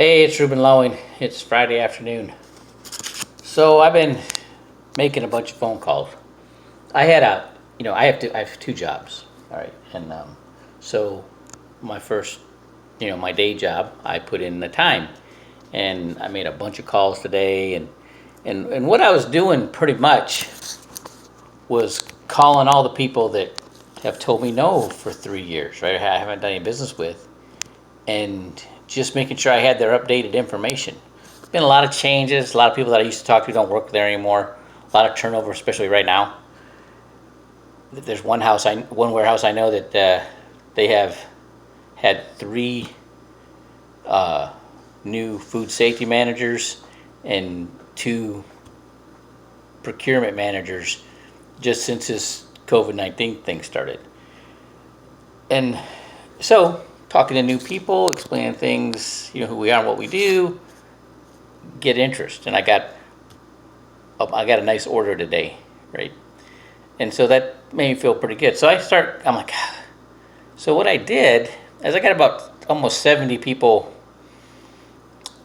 Hey, it's Ruben Lowing. It's Friday afternoon. So I've been making a bunch of phone calls. I had I have two jobs. All right, and so my first, my day job, I put in the time, and I made a bunch of calls today, and what I was doing pretty much was calling all the people that have told me no for 3 years, right? I haven't done any business with, and just making sure I had their updated information. Been a lot of changes. A lot of people that I used to talk to don't work there anymore. A lot of turnover, especially right now. There's one warehouse I know that they have had three new food safety managers and two procurement managers just since this COVID-19 thing started. And so, talking to new people, explaining things, who we are and what we do, get interest. And I got a nice order today, right? And so that made me feel pretty good. So I'm like, so what I did is I got about almost 70 people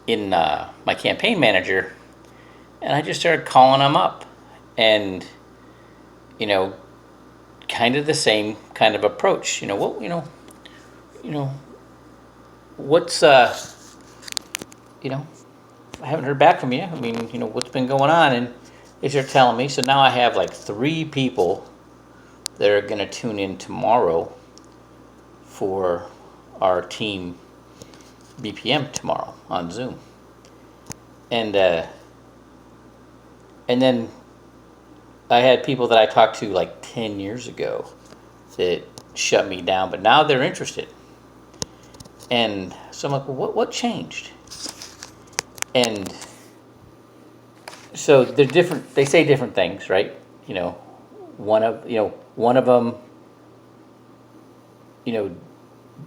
in my campaign manager, and I just started calling them up, and kind of the same kind of approach. What's I haven't heard back from you. I mean, what's been going on? And they start telling me. So now I have like three people that are going to tune in tomorrow for our team BPM tomorrow on Zoom. And then I had people that I talked to like 10 years ago that shut me down, but now they're interested. And so I'm like, well, what changed? And so they're different. They say different things, right? One of them,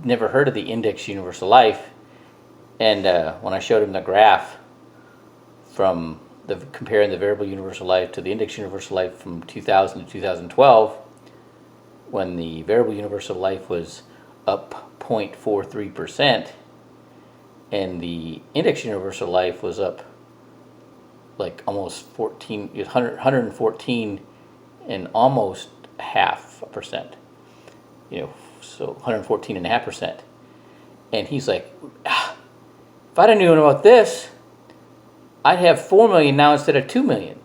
never heard of the Index Universal Life, and when I showed him the graph from comparing the Variable Universal Life to the Index Universal Life from 2000 to 2012, when the Variable Universal Life was up 0.43%, and the Index Universal Life was up like almost 114 and almost half a percent, so 114.5%. And he's like, if I'd have known about this, I'd have 4 million now instead of 2 million.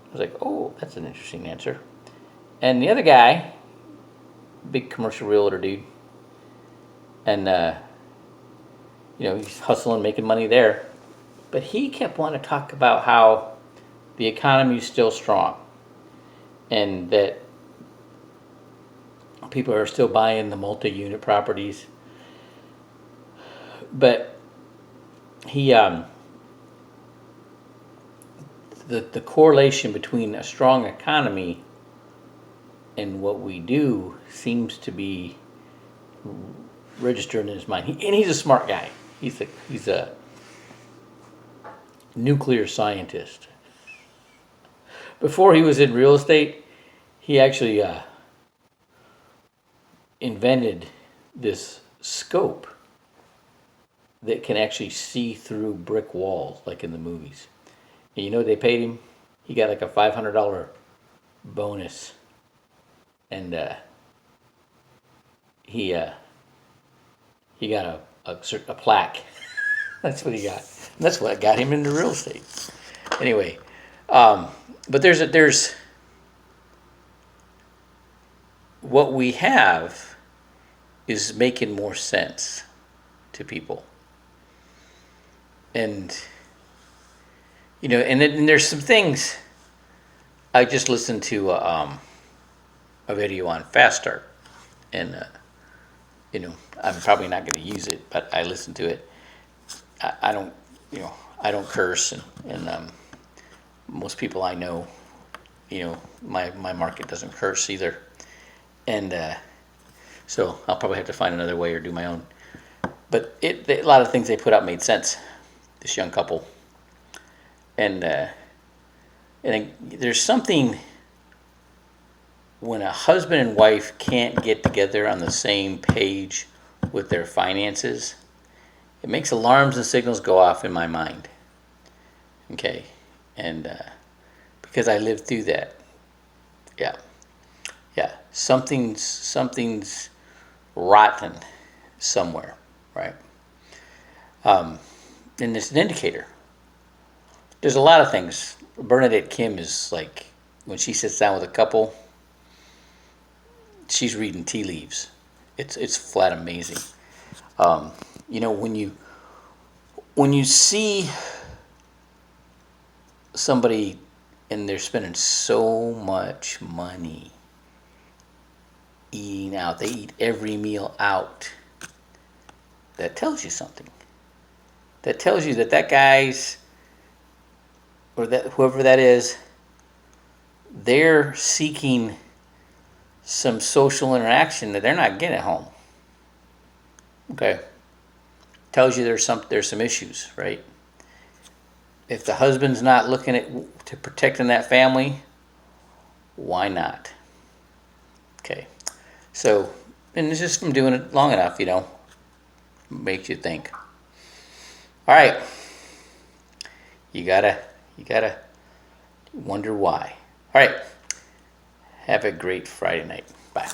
I was like, oh, that's an interesting answer. And the other guy, big commercial realtor dude, and he's hustling, making money there. But he kept wanting to talk about how the economy is still strong and that people are still buying the multi-unit properties. But he, the correlation between a strong economy and what we do seems to be registered in his mind. And he's a smart guy. He's a nuclear scientist. Before he was in real estate, he actually invented this scope that can actually see through brick walls, like in the movies. And you know what they paid him? He got like a $500 bonus, and he got a plaque. That's what he got. And that's what got him into real estate. Anyway, but there's what we have is making more sense to people, and and then there's some things. I just listened to a video on Fast Start, and I'm probably not going to use it, but I listened to it. I don't curse, and most people I know, my market doesn't curse either, and so I'll probably have to find another way or do my own. But a lot of things they put out made sense. This young couple, and there's something when a husband and wife can't get together on the same page with their finances, it makes alarms and signals go off in my mind. Okay, and because I lived through that. Yeah, yeah. Something's rotten somewhere, right? And it's an indicator. There's a lot of things. Bernadette Kim is like, when she sits down with a couple, she's reading tea leaves. It's flat amazing. You know, when you see somebody and they're spending so much money eating out, they eat every meal out. That tells you something. That tells you that that guy's, or that whoever that is, they're seeking some social interaction that they're not getting at home. Okay, tells you there's some issues, right? If the husband's not looking at to protecting that family, why not? Okay, so, and it's just from doing it long enough, you know, makes you think. All right, you gotta wonder why. All right, have a great Friday night. Bye.